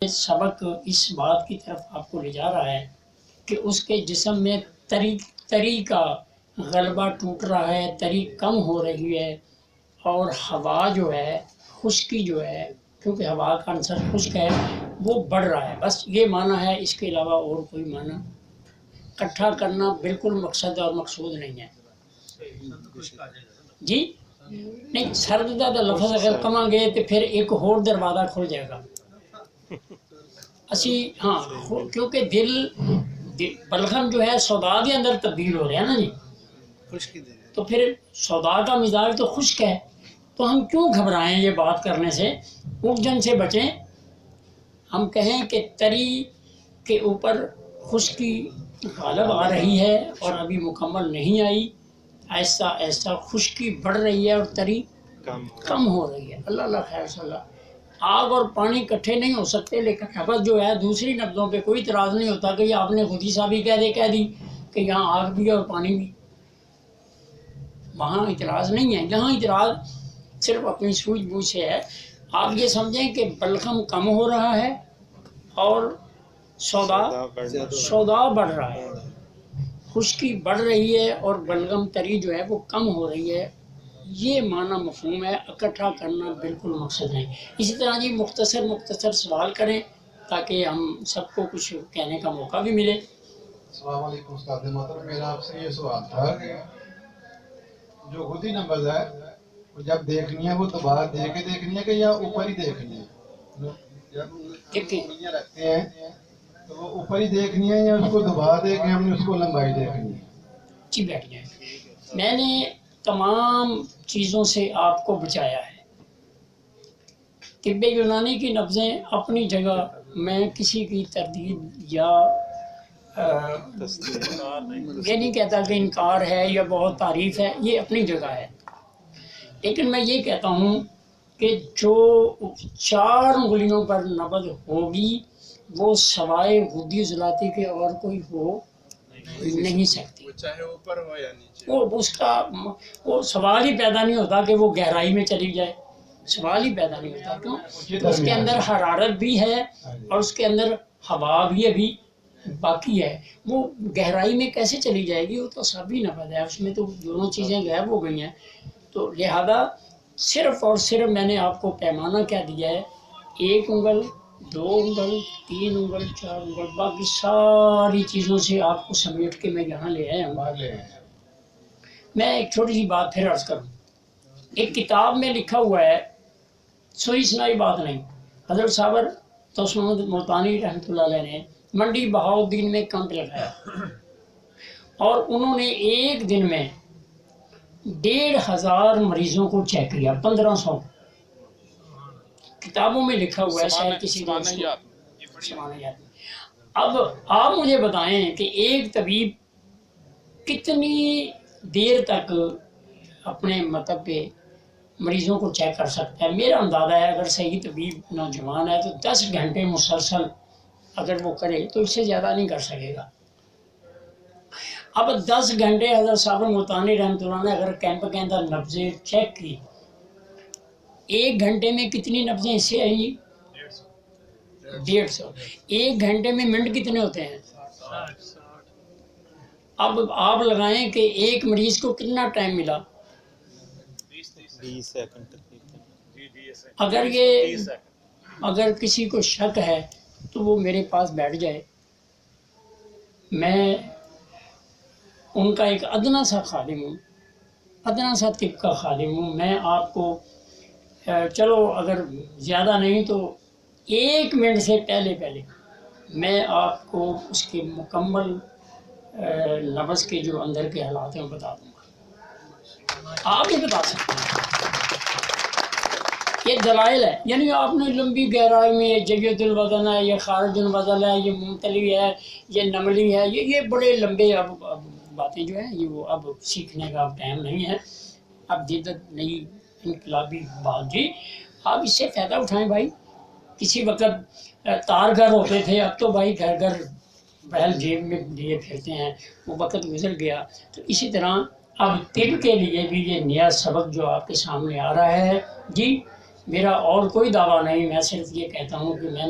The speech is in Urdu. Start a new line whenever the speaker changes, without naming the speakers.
سبق اس بات کی طرف آپ کو لے جا رہا ہے کہ اس کے جسم میں تری کا غلبہ ٹوٹ رہا ہے، تری کم ہو رہی ہے، اور ہوا جو ہے، خشکی جو ہے، کیونکہ ہوا کا عنصر خشک ہے، وہ بڑھ رہا ہے۔ بس یہ معنی ہے، اس کے علاوہ اور کوئی معنی اکٹھا کرنا بالکل مقصد اور مقصود نہیں ہے۔ جی نہیں، سرد دا لفظ اگر کما گے تو پھر ایک اور دروازہ کھل جائے گا۔ اسی ہاں، کیونکہ دل بلغم جو ہے سودا کے اندر تبدیل ہو رہا ہے نا جی، تو پھر سودا کا مزاج تو خشک ہے، تو ہم کیوں گھبرائیں یہ بات کرنے سے، الجھن سے بچیں۔ ہم کہیں کہ تری کے اوپر خشکی غالب آ رہی ہے اور ابھی مکمل نہیں آئی، آہستہ آہستہ خشکی بڑھ رہی ہے اور تری کم ہو رہی ہے۔ اللہ اللہ خیر صلی اللہ۔ آگ اور پانی اکٹھے نہیں ہو سکتے، لیکن نبض جو ہے دوسری نبضوں پہ کوئی اعتراض نہیں ہوتا کہ یہ آپ نے خود ہی صاحبی کہہ دی کہ یہاں آگ بھی ہے اور پانی بھی۔ وہاں اعتراض نہیں ہے، یہاں اعتراض صرف اپنی سوجھ بوجھ سے ہے۔ آپ یہ سمجھیں کہ بلغم کم ہو رہا ہے اور سودا بڑھ رہا ہے، خشکی بڑھ رہی ہے اور بلغم تری جو ہے وہ کم ہو رہی ہے، یہ معنی مفہوم ہے۔ اکٹھا کرنا بالکل مقصد نہیں۔ اسی طرح جی مختصر سوال کریں تاکہ ہم سب کو کچھ کہنے کا موقع بھی ملے۔
السلام علیکم استاد محترم، میرا آپ سے یہ سوال تھا کہ جو خودی نمبر ہے جب دیکھنی ہے وہ دوبارہ دے کے دیکھنی ہے کہ یا اوپر ہی دیکھنی ہے؟ جب انگلیاں رکھتے ہیں تو وہ اوپر ہی دیکھنی ہے یا اس کو دوبارہ دے کے ہم نے اس کو لمبائی دیکھنی ہے؟
جی بیٹھ جائیں۔ میں نے تمام چیزوں سے آپ کو بچایا ہے۔ طب یونانی کی نبضیں اپنی جگہ، میں کسی کی تردید یا یہ نہیں کہتا کہ انکار ہے یا بہت تعریف ہے، یہ اپنی جگہ ہے۔ لیکن میں یہ کہتا ہوں کہ جو 4 انگلیوں پر نبض ہوگی وہ سوائے غدی عضلاتی کے اور کوئی ہو نہیں سکتی،
چاہے اوپر ہو یا نیچے۔
وہ سوال ہی پیدا نہیں ہوتا کہ وہ گہرائی میں چلی جائے، سوال ہی پیدا نہیں ہوتا۔ کیوں؟ اس کے اندر حرارت بھی ہے اور اس کے اندر ہوا بھی ابھی باقی ہے، وہ گہرائی میں کیسے چلی جائے گی؟ وہ تو سبھی نبض ہے، اس میں تو دونوں چیزیں غائب ہو گئی ہیں۔ تو لہذا صرف اور صرف میں نے آپ کو پیمانہ کیا دیا ہے، 1 انگل، 2 انگل، 3 انگل، 4 انگل، باقی ساری چیزوں سے آپ کو سمیٹ کے میں یہاں لے آیا ہوں۔ میں ایک چھوٹی سی بات پھر عرض کروں۔ ایک کتاب میں لکھا ہوا ہے، سوئی سنائی بات نہیں، حضرت صابر توسن محمد ملتانی رحمۃ اللہ علیہ نے منڈی بہاؤالدین میں کیمپ لگایا اور انہوں نے ایک دن میں 1500 مریضوں کو چیک کیا، 1500 کتابوں میں لکھا ہوا ہے، شاید کسی سمانیات۔ اب آپ مجھے بتائیں کہ ایک طبیب کتنی دیر تک اپنے مطلب پہ مریضوں کو چیک کر سکتا ہے؟ میرا اندازہ ہے اگر صحیح طبیب نوجوان ہے تو 10 گھنٹے مسلسل اگر وہ کرے تو اس سے زیادہ نہیں کر سکے گا۔ اب 10 گھنٹے حضرت صابر ملتانی رحمۃ اللہ نے اگر کیمپ کے اندر نبضیں چیک کی، 1 گھنٹے میں کتنی نبضیں اس سے آئیں؟ 150۔ 1 گھنٹے میں منٹ کتنے ہوتے ہیں؟ اب آپ لگائیں کہ ایک مریض کو کتنا ٹائم ملا؟
20 سیکنڈ۔
اگر کسی کو شک ہے تو وہ میرے پاس بیٹھ جائے، میں ان کا ایک ادنا سا خادم ہوں، ادنا سا طب کا خادم ہوں۔ میں آپ کو چلو اگر زیادہ نہیں تو 1 منٹ سے پہلے میں آپ کو اس کے مکمل نبض کے جو اندر کے حالات ہیں وہ بتا دوں گا۔ آپ ہی بتا سکتے ہیں، یہ دلائل ہے۔ یعنی آپ نے لمبی گہرائی میں یہ جیت الوزن ہے، یہ خارج الوزن ہے، یہ ممتلی ہے، یہ نملی ہے، یہ بڑے لمبے اب باتیں جو ہیں یہ وہ اب سیکھنے کا اب ٹائم نہیں ہے، اب جدت نئی انقلابی بات جی، آپ اس سے فائدہ اٹھائیں بھائی۔ کسی وقت تار گھر ہوتے تھے، اب تو بھائی گھر گھر بیل جیب میں لیے پھرتے ہیں، وہ وقت گزر گیا۔ تو اسی طرح اب طب کے لیے بھی یہ نیا سبق جو آپ کے سامنے آ رہا ہے جی، میرا اور کوئی دعویٰ نہیں، میں صرف یہ کہتا ہوں کہ میں نے